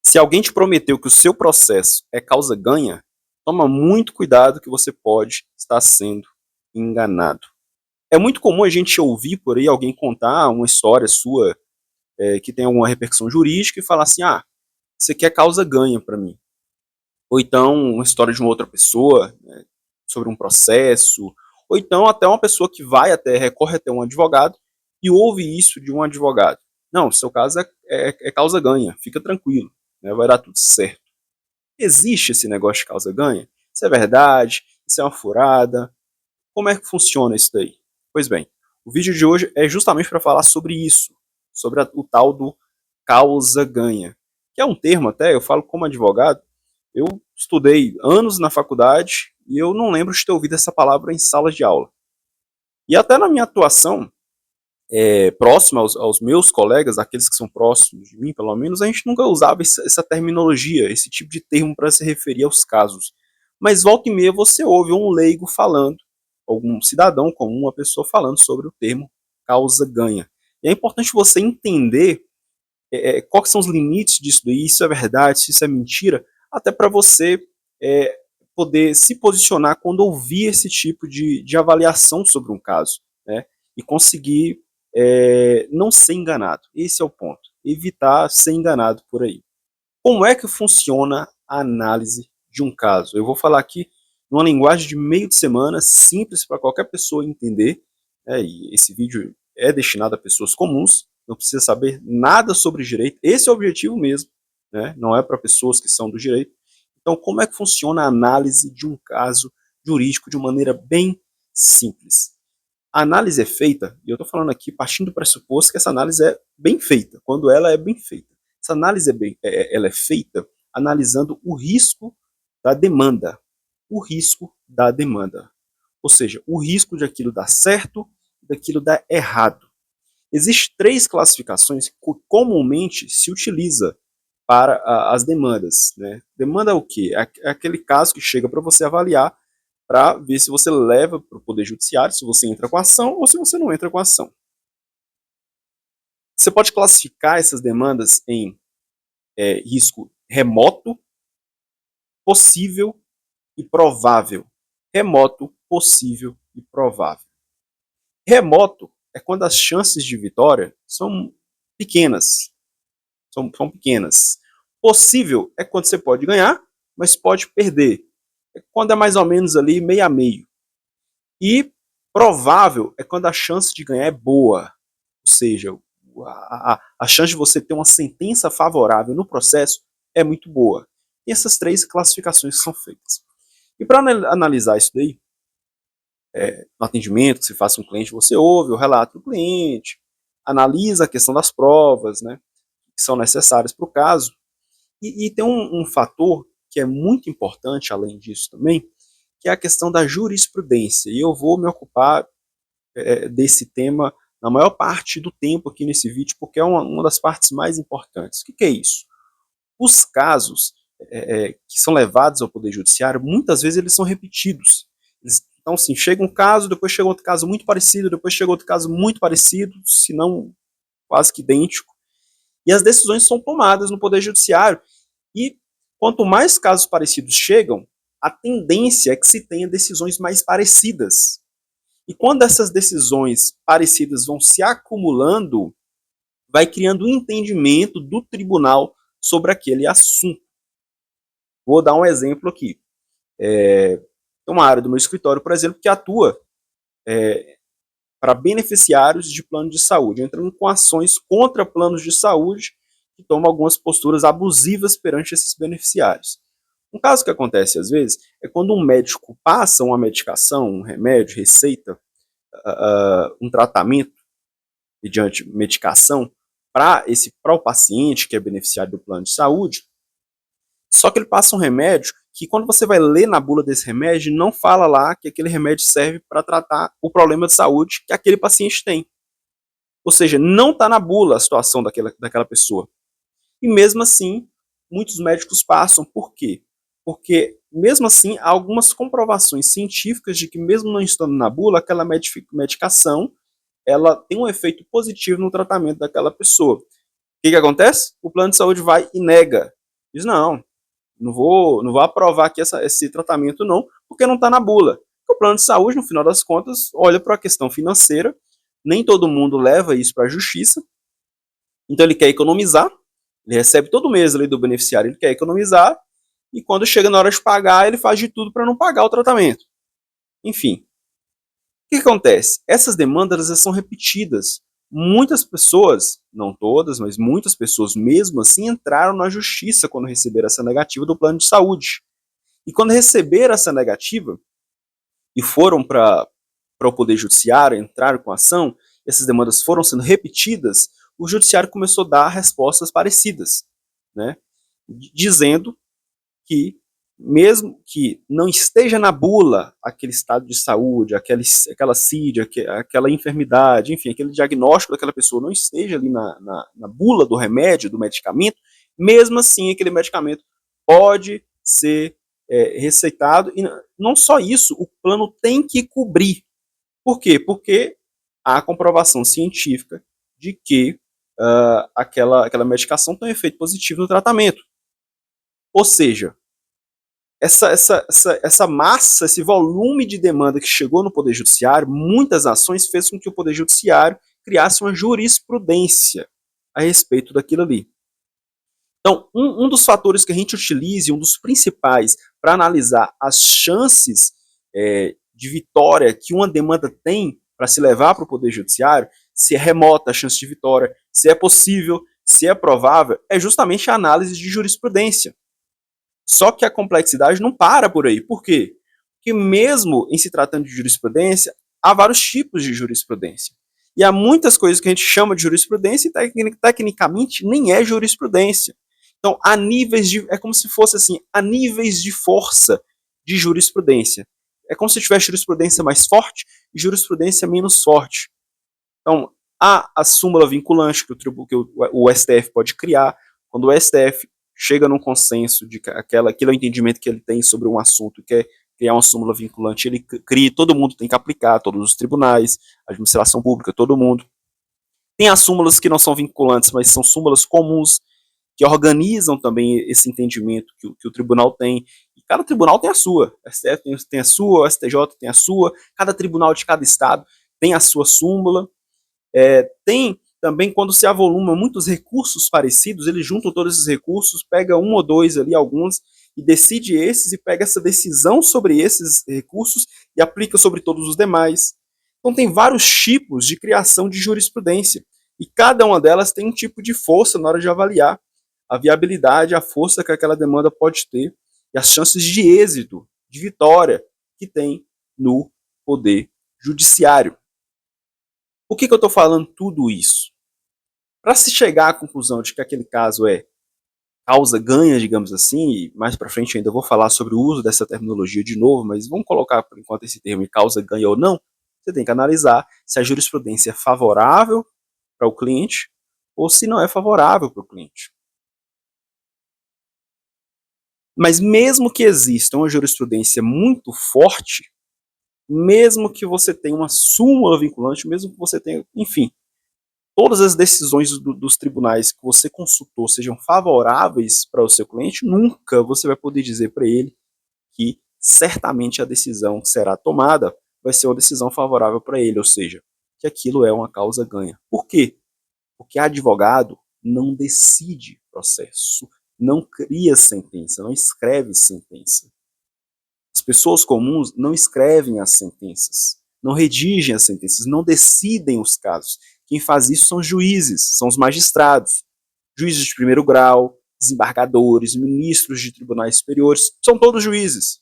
Se alguém te prometeu que o seu processo é causa-ganha, toma muito cuidado que você pode estar sendo enganado. É muito comum a gente ouvir por aí alguém contar uma história sua que tem alguma repercussão jurídica e falar assim, você quer causa-ganha para mim. Ou então uma história de uma outra pessoa, né, sobre um processo, ou então até uma pessoa que recorre até um advogado e ouve isso de um advogado. Não, seu caso é causa-ganha, fica tranquilo, né, vai dar tudo certo. Existe esse negócio de causa-ganha? Isso é verdade? Isso é uma furada? Como é que funciona isso daí? Pois bem, o vídeo de hoje é justamente para falar sobre isso, sobre o tal do causa-ganha, que é um termo até, eu falo como advogado, eu estudei anos na faculdade e eu não lembro de ter ouvido essa palavra em sala de aula. E até na minha atuação, próxima aos meus colegas, aqueles que são próximos de mim, pelo menos, a gente nunca usava essa terminologia, esse tipo de termo para se referir aos casos. Mas volta e meia você ouve um leigo falando, algum cidadão comum, uma pessoa falando sobre o termo causa-ganha. E é importante você entender quais são os limites disso daí, se isso é verdade, se isso é mentira, até para você poder se posicionar quando ouvir esse tipo de avaliação sobre um caso, né? E conseguir não ser enganado. Esse é o ponto. Evitar ser enganado por aí. Como é que funciona a análise de um caso? Eu vou falar aqui numa linguagem de meio de semana, simples para qualquer pessoa entender, e esse vídeo é destinado a pessoas comuns, não precisa saber nada sobre direito, esse é o objetivo mesmo, né? Não é para pessoas que são do direito. Então, como é que funciona a análise de um caso jurídico de maneira bem simples? A análise é feita, e eu estou falando aqui partindo do pressuposto que essa análise é bem feita, quando ela é bem feita. Essa análise ela é feita analisando o risco da demanda. O risco da demanda. Ou seja, o risco de aquilo dar certo e daquilo dar errado. Existem três classificações que comumente se utiliza para as demandas. Né? Demanda é o quê? É aquele caso que chega para você avaliar para ver se você leva para o Poder Judiciário, se você entra com a ação ou se você não entra com a ação. Você pode classificar essas demandas em risco remoto, possível e provável. Remoto, possível e provável. Remoto é quando as chances de vitória são pequenas. São pequenas. Possível é quando você pode ganhar, mas pode perder. É quando é mais ou menos ali meio a meio. E provável é quando a chance de ganhar é boa. Ou seja, a chance de você ter uma sentença favorável no processo é muito boa. E essas três classificações são feitas. E para analisar isso daí, no atendimento que se faça um cliente, você ouve o relato do cliente, analisa a questão das provas, né, que são necessárias para o caso. E tem um fator que é muito importante, além disso também, que é a questão da jurisprudência. E eu vou me ocupar desse tema na maior parte do tempo aqui nesse vídeo, porque é uma das partes mais importantes. O que é isso? Os casos que são levados ao Poder Judiciário, muitas vezes eles são repetidos. Então, assim, chega um caso, depois chega outro caso muito parecido, depois chega outro caso muito parecido, se não quase que idêntico, e as decisões são tomadas no Poder Judiciário. E quanto mais casos parecidos chegam, a tendência é que se tenha decisões mais parecidas. E quando essas decisões parecidas vão se acumulando, vai criando um entendimento do tribunal sobre aquele assunto. Vou dar um exemplo aqui. Tem uma área do meu escritório, por exemplo, que atua para beneficiários de plano de saúde, entrando com ações contra planos de saúde que tomam algumas posturas abusivas perante esses beneficiários. Um caso que acontece às vezes é quando um médico passa uma medicação, um remédio, receita, um tratamento mediante medicação para o paciente que é beneficiário do plano de saúde, só que ele passa um remédio que quando você vai ler na bula desse remédio, não fala lá que aquele remédio serve para tratar o problema de saúde que aquele paciente tem. Ou seja, não está na bula a situação daquela pessoa. E mesmo assim, muitos médicos passam. Por quê? Porque, mesmo assim, há algumas comprovações científicas de que, mesmo não estando na bula, aquela medicação ela tem um efeito positivo no tratamento daquela pessoa. O que acontece? O plano de saúde vai e nega. Diz, não vou aprovar aqui esse tratamento não, porque não está na bula. O plano de saúde, no final das contas, olha para a questão financeira, nem todo mundo leva isso para a justiça, então ele quer economizar, ele recebe todo mês ali do beneficiário, ele quer economizar, e quando chega na hora de pagar, ele faz de tudo para não pagar o tratamento. Enfim, o que acontece? Essas demandas elas são repetidas. Muitas pessoas, não todas, mas muitas pessoas mesmo assim entraram na justiça quando receberam essa negativa do plano de saúde. E quando receberam essa negativa e foram para o Poder Judiciário, entraram com a ação, essas demandas foram sendo repetidas, o Judiciário começou a dar respostas parecidas, né? Dizendo que, mesmo que não esteja na bula aquele estado de saúde, aquela CID, aquela enfermidade, enfim, aquele diagnóstico daquela pessoa não esteja ali na bula do remédio, do medicamento, mesmo assim aquele medicamento pode ser receitado, e não só isso, o plano tem que cobrir. Por quê? Porque há comprovação científica de que aquela medicação tem um efeito positivo no tratamento. Ou seja, essa massa, esse volume de demanda que chegou no Poder Judiciário, muitas ações fez com que o Poder Judiciário criasse uma jurisprudência a respeito daquilo ali. Então, um dos fatores que a gente utiliza, um dos principais para analisar as chances de vitória que uma demanda tem para se levar para o Poder Judiciário, se é remota a chance de vitória, se é possível, se é provável, é justamente a análise de jurisprudência. Só que a complexidade não para por aí. Por quê? Porque mesmo em se tratando de jurisprudência, há vários tipos de jurisprudência. E há muitas coisas que a gente chama de jurisprudência e tecnicamente nem é jurisprudência. Então, há níveis de. É como se fosse assim, há níveis de força de jurisprudência. É como se tivesse jurisprudência mais forte e jurisprudência menos forte. Então, há a súmula vinculante que o STF pode criar. Quando o STF chega num consenso de que aquele é o entendimento que ele tem sobre um assunto, quer criar uma súmula vinculante, ele cria, todo mundo tem que aplicar, todos os tribunais, a administração pública, todo mundo. Tem as súmulas que não são vinculantes, mas são súmulas comuns, que organizam também esse entendimento que o tribunal tem. E cada tribunal tem a sua. O STF tem a sua, o STJ tem a sua, cada tribunal de cada estado tem a sua súmula. Tem também, quando se avoluma muitos recursos parecidos, eles juntam todos esses recursos, pega um ou dois ali, alguns, e decide esses, e pega essa decisão sobre esses recursos e aplica sobre todos os demais. Então tem vários tipos de criação de jurisprudência, e cada uma delas tem um tipo de força na hora de avaliar a viabilidade, a força que aquela demanda pode ter, e as chances de êxito, de vitória, que tem no poder judiciário. Por que eu estou falando tudo isso? Para se chegar à conclusão de que aquele caso é causa-ganha, digamos assim, e mais para frente ainda vou falar sobre o uso dessa terminologia de novo, mas vamos colocar por enquanto esse termo de causa-ganha ou não, você tem que analisar se a jurisprudência é favorável para o cliente ou se não é favorável para o cliente. Mas mesmo que exista uma jurisprudência muito forte, mesmo que você tenha uma súmula vinculante, mesmo que você tenha, enfim, todas as decisões dos tribunais que você consultou sejam favoráveis para o seu cliente, nunca você vai poder dizer para ele que certamente a decisão que será tomada vai ser uma decisão favorável para ele, ou seja, que aquilo é uma causa ganha. Por quê? Porque advogado não decide processo, não cria sentença, não escreve sentença. As pessoas comuns não escrevem as sentenças, não redigem as sentenças, não decidem os casos. Quem faz isso são os juízes, são os magistrados, juízes de primeiro grau, desembargadores, ministros de tribunais superiores, são todos juízes.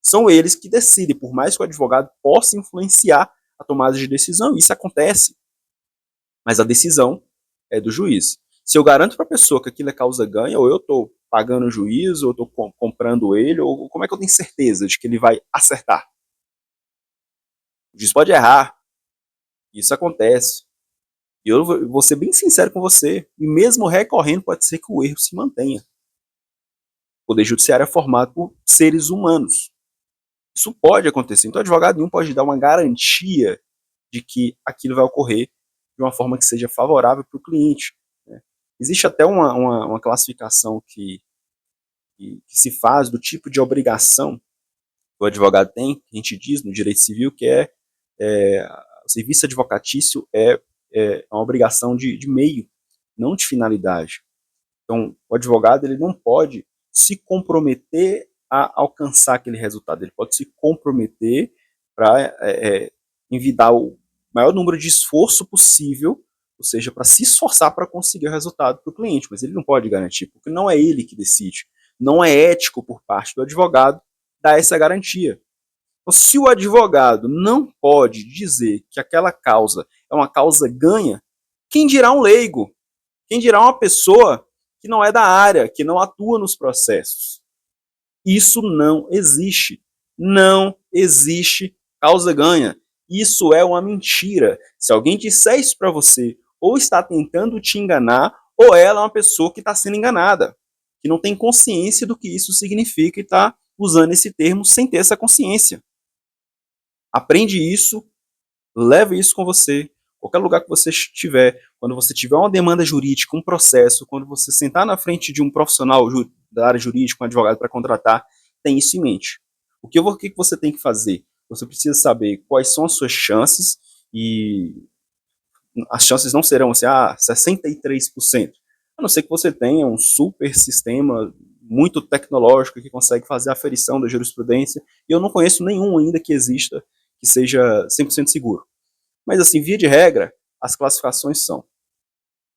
São eles que decidem, por mais que o advogado possa influenciar a tomada de decisão, isso acontece. Mas a decisão é do juiz. Se eu garanto para a pessoa que aquilo é causa ganha, ou eu estou pagando o juiz, ou eu estou comprando ele, ou como é que eu tenho certeza de que ele vai acertar? O juiz pode errar. Isso acontece. E eu vou ser bem sincero com você. E mesmo recorrendo, pode ser que o erro se mantenha. O Poder Judiciário é formado por seres humanos. Isso pode acontecer. Então, advogado nenhum pode dar uma garantia de que aquilo vai ocorrer de uma forma que seja favorável para o cliente. Né? Existe até uma classificação que que se faz, do tipo de obrigação que o advogado tem, que a gente diz no direito civil que o serviço advocatício é uma obrigação de meio, não de finalidade. Então, o advogado ele não pode se comprometer a alcançar aquele resultado, ele pode se comprometer para envidar o maior número de esforço possível, ou seja, para se esforçar para conseguir o resultado para o cliente, mas ele não pode garantir, porque não é ele que decide. Não é ético por parte do advogado dar essa garantia. Então, se o advogado não pode dizer que aquela causa é uma causa ganha, quem dirá um leigo? Quem dirá uma pessoa que não é da área, que não atua nos processos? Isso não existe. Não existe causa ganha. Isso é uma mentira. Se alguém disser isso para você, ou está tentando te enganar, ou ela é uma pessoa que está sendo enganada, que não tem consciência do que isso significa e está usando esse termo sem ter essa consciência. Aprende isso, leve isso com você. Qualquer lugar que você estiver, quando você tiver uma demanda jurídica, um processo, quando você sentar na frente de um profissional da área jurídica, um advogado para contratar, tem isso em mente. O que você tem que fazer? Você precisa saber quais são as suas chances, e as chances não serão assim, 63%. A não ser que você tenha um super sistema muito tecnológico que consegue fazer a aferição da jurisprudência, e eu não conheço nenhum ainda que exista que seja 100% seguro. Mas, assim, via de regra, as classificações são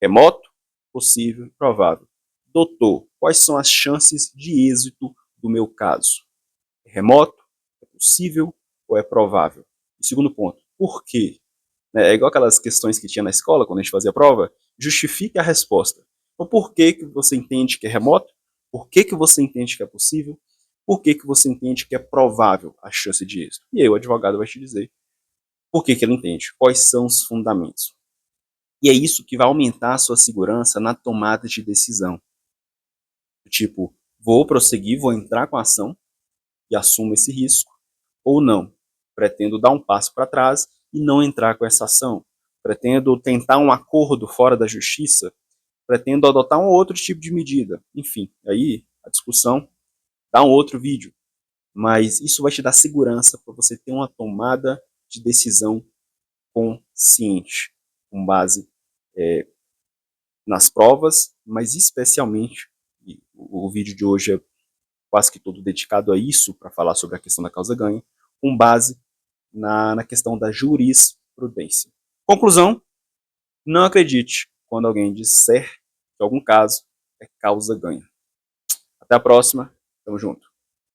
remoto, possível e provável. Doutor, quais são as chances de êxito do meu caso? É remoto, é possível ou é provável? E segundo ponto, por quê? É igual aquelas questões que tinha na escola, quando a gente fazia a prova, justifique a resposta. Então, por que você entende que é remoto? Por que você entende que é possível? Por que você entende que é provável a chance de êxito? E aí o advogado vai te dizer por que ele entende, quais são os fundamentos. E é isso que vai aumentar a sua segurança na tomada de decisão. Tipo, vou prosseguir, vou entrar com a ação e assumo esse risco, ou não. Pretendo dar um passo para trás e não entrar com essa ação. Pretendo tentar um acordo fora da justiça. Pretendo adotar um outro tipo de medida. Enfim, aí a discussão dá um outro vídeo. Mas isso vai te dar segurança para você ter uma tomada de decisão consciente, com base nas provas, mas especialmente, e o vídeo de hoje é quase que todo dedicado a isso, para falar sobre a questão da causa-ganha, com base na questão da jurisprudência. Conclusão, não acredite quando alguém disser que algum caso é causa-ganha. Até a próxima, tamo junto.